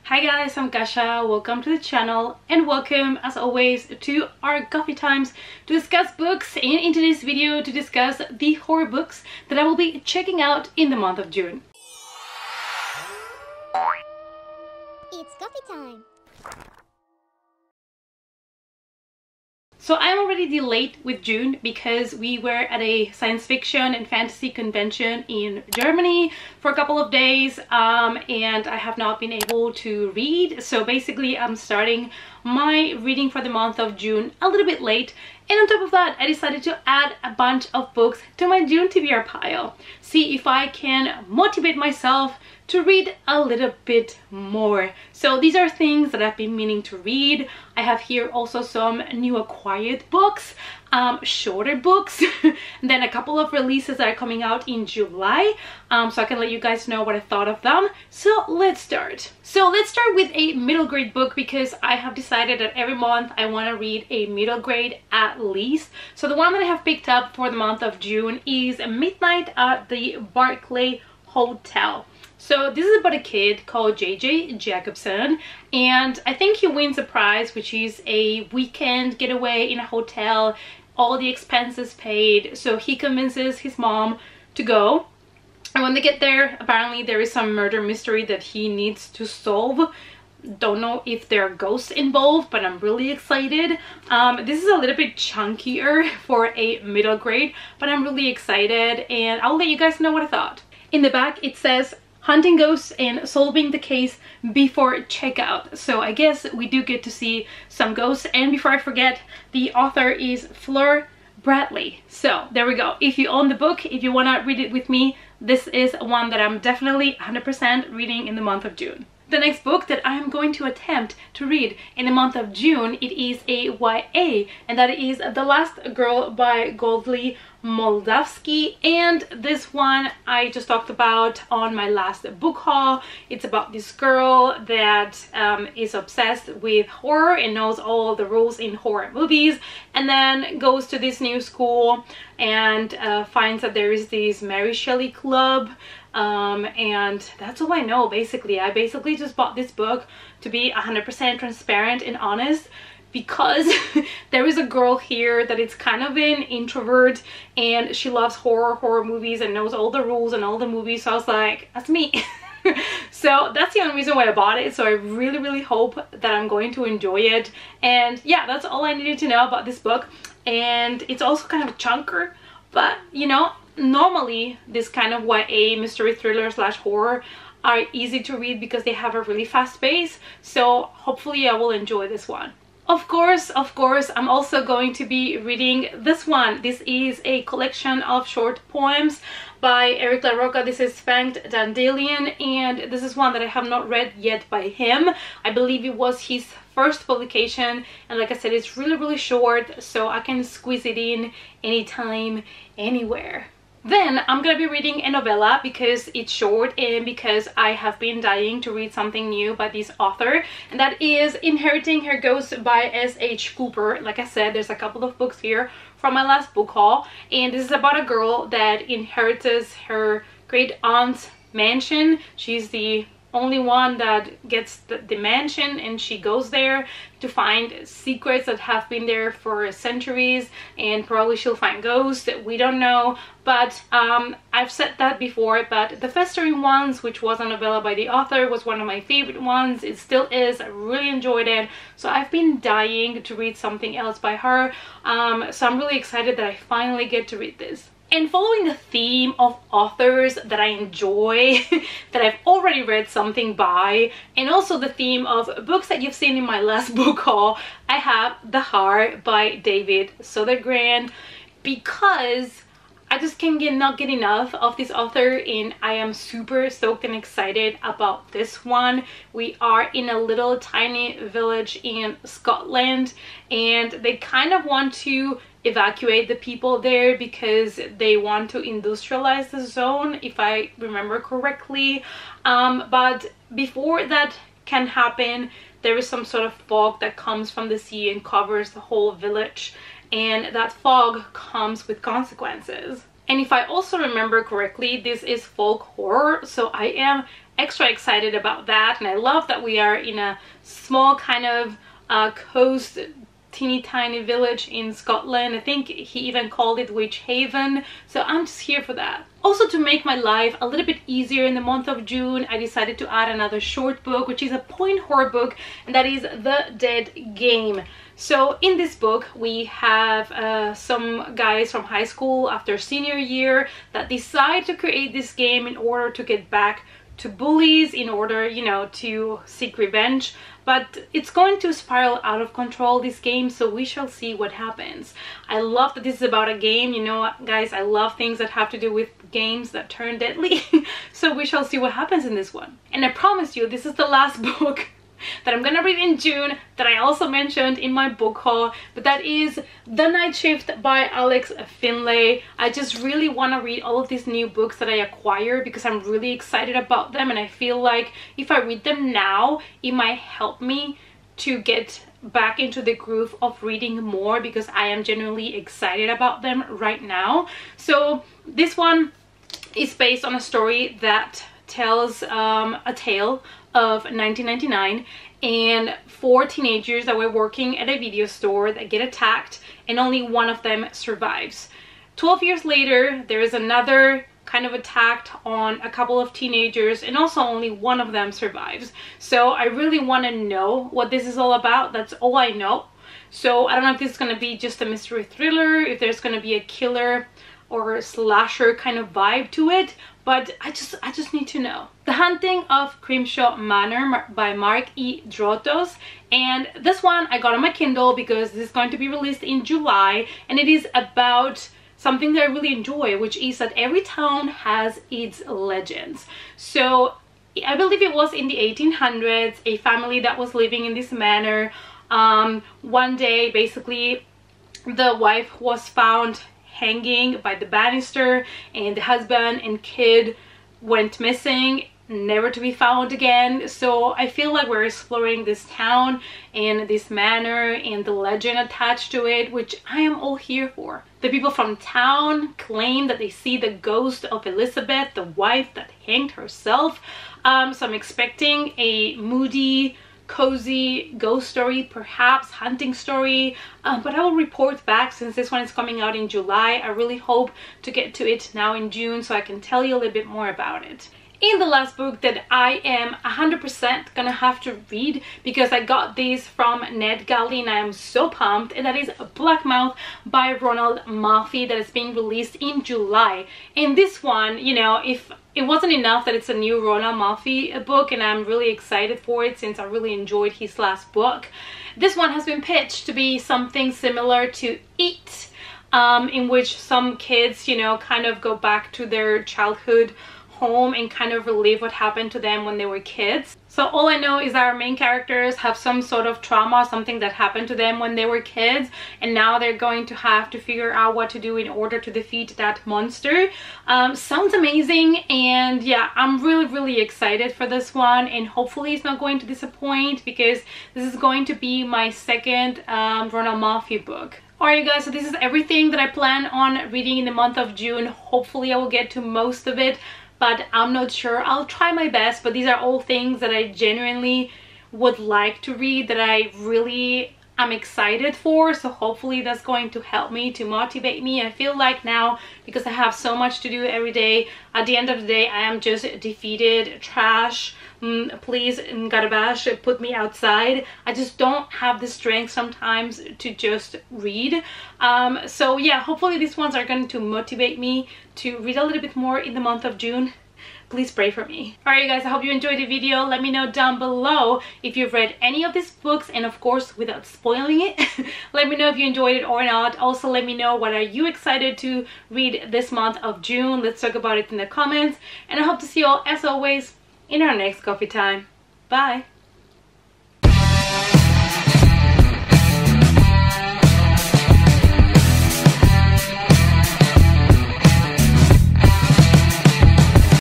Hi guys, I'm Kasha. Welcome to the channel and welcome as always to our coffee times to discuss books, and in today's video to discuss the horror books that I will be checking out in the month of June. It's coffee time. So I'm already delayed with June because we were at a science fiction and fantasy convention in Germany for a couple of days and I have not been able to read. So basically I'm starting my reading for the month of June a little bit late, and on top of that I decided to add a bunch of books to my June TBR pile. See if I can motivate myself to read a little bit more. So these are things that I've been meaning to read. I have here also some new acquired books, shorter books, and then a couple of releases that are coming out in July, so I can let you guys know what I thought of them. So let's start. So let's start with a middle grade book because I have decided that every month I want to read a middle grade at least. So the one that I have picked up for the month of June is Midnight at the Barclay Hotel. So this is about a kid called JJ Jacobson, and I think he wins a prize, which is a weekend getaway in a hotel, all the expenses paid. So he convinces his mom to go, and when they get there, apparently there is some murder mystery that he needs to solve. Don't know if there are ghosts involved, but I'm really excited. This is a little bit chunkier for a middle grade, but I'm really excited and I'll let you guys know what I thought. In the back it says hunting ghosts and solving the case before checkout. So I guess we do get to see some ghosts. And before I forget, the author is Fleur Bradley. So there we go. If you own the book, if you want to read it with me, this is one that I'm definitely 100% reading in the month of June. The next book that I'm going to attempt to read in the month of June, it is a YA, and that is The Last Girl by Goldie Moldavsky. And this one I just talked about on my last book haul. It's about this girl that is obsessed with horror and knows all the rules in horror movies, and then goes to this new school and finds that there is this Mary Shelley club. And that's all I know basically. I basically just bought this book to be 100% transparent and honest, because there is a girl here that is kind of an introvert and she loves horror movies and knows all the rules and all the movies. So I was like, that's me. So that's the only reason why I bought it. So I really hope that I'm going to enjoy it. And yeah, that's all I needed to know about this book. And it's also kind of a chunker, but you know, normally this kind of YA mystery thriller slash horror are easy to read because they have a really fast pace. So hopefully I will enjoy this one. Of course, I'm also going to be reading this one. This is a collection of short poems by Eric LaRocca. This is Fanged Dandelion, and this is one that I have not read yet by him. I believe it was his first publication, and like I said, it's really short, so I can squeeze it in anytime, anywhere. Then I'm gonna be reading a novella because it's short and because I have been dying to read something new by this author, and that is Inheriting Her Ghost by S.H. Cooper. Like I said, there's a couple of books here from my last book haul, and this is about a girl that inherits her great aunt's mansion. She's the only one that gets the mansion, and she goes there to find secrets that have been there for centuries, and probably she'll find ghosts. We don't know, but I've said that before, but The Festering Ones, which was a novella by the author, was one of my favorite ones. It still is. I really enjoyed it, so I've been dying to read something else by her. So I'm really excited that I finally get to read this. And following the theme of authors that I enjoy, that I've already read something by, and also the theme of books that you've seen in my last book haul, I have The Heart by David Sodergran, because I just not get enough of this author, and I am super stoked and excited about this one. We are in a little tiny village in Scotland, and they kind of want to evacuate the people there because they want to industrialize the zone, if I remember correctly. But before that can happen, there is some sort of fog that comes from the sea and covers the whole village, and that fog comes with consequences. And if I also remember correctly, this is folk horror, so I am extra excited about that. And I love that we are in a small kind of coast teeny tiny village in Scotland. I think he even called it Witch Haven, so I'm just here for that. Also, to make my life a little bit easier in the month of June, I decided to add another short book, which is a point horror book, and that is The Dead Game. So in this book we have some guys from high school after senior year that decide to create this game in order to get back to bullies, in order, you know, to seek revenge. But it's going to spiral out of control, this game, so we shall see what happens. I love that this is about a game. You know, guys, I love things that have to do with games that turn deadly. So we shall see what happens in this one. And I promise you, this is the last book that I'm gonna read in June that I also mentioned in my book haul, but that is The Night Shift by Alex Finlay. I just really want to read all of these new books that I acquired because I'm really excited about them, and I feel like if I read them now, it might help me to get back into the groove of reading more, because I am genuinely excited about them right now. So this one is based on a story that tells a tale of 1999 and 4 teenagers that were working at a video store that get attacked, and only one of them survives. 12 years later, there is another kind of attack on a couple of teenagers, and also only one of them survives. So I really want to know what this is all about. That's all I know. So I don't know if this is going to be just a mystery thriller, if there's going to be a killer or a slasher kind of vibe to it, but I just need to know. The Haunting of Crimshaw Manor by Mark E. Drotos, and this one I got on my Kindle because this is going to be released in July, and it is about something that I really enjoy, which is that every town has its legends. So I believe it was in the 1800s, a family that was living in this manor. One day, basically, the wife was found hanging by the banister, and the husband and kid went missing, never to be found again. So I feel like we're exploring this town and this manor and the legend attached to it, which I am all here for. The people from town claim that they see the ghost of Elizabeth, the wife that hanged herself. So I'm expecting a moody, cozy ghost story, perhaps hunting story, but I will report back since this one is coming out in July. I really hope to get to it now in June so I can tell you a little bit more about it. In the last book that I am 100% gonna have to read, because I got this from NetGalley and I am so pumped, and that is Blackmouth by Ronald Malfi, that is being released in July. And this one, you know, if it wasn't enough that it's a new Ronald Malfi book, and I'm really excited for it since I really enjoyed his last book, this one has been pitched to be something similar to It, in which some kids, you know, kind of go back to their childhood home and kind of relive what happened to them when they were kids. So all I know is that our main characters have some sort of trauma, something that happened to them when they were kids, and now they're going to have to figure out what to do in order to defeat that monster. Sounds amazing, and yeah, I'm really excited for this one, and hopefully it's not going to disappoint, because this is going to be my second Ronald Malfi book. Alright guys, so this is everything that I plan on reading in the month of June. Hopefully I will get to most of it, but I'm not sure. I'll try my best, but these are all things that I genuinely would like to read, that I really am excited for. So hopefully that's going to help me, to motivate me. I feel like now, because I have so much to do every day, at the end of the day I am just defeated, trash. Please, Garbage, put me outside. I just don't have the strength sometimes to just read. So yeah, hopefully these ones are going to motivate me to read a little bit more in the month of June. Please pray for me. Alright guys, I hope you enjoyed the video. Let me know down below if you've read any of these books, and of course without spoiling it. Let me know if you enjoyed it or not. Also let me know what are you excited to read this month of June. Let's talk about it in the comments, and I hope to see you all, as always, in our next coffee time. Bye!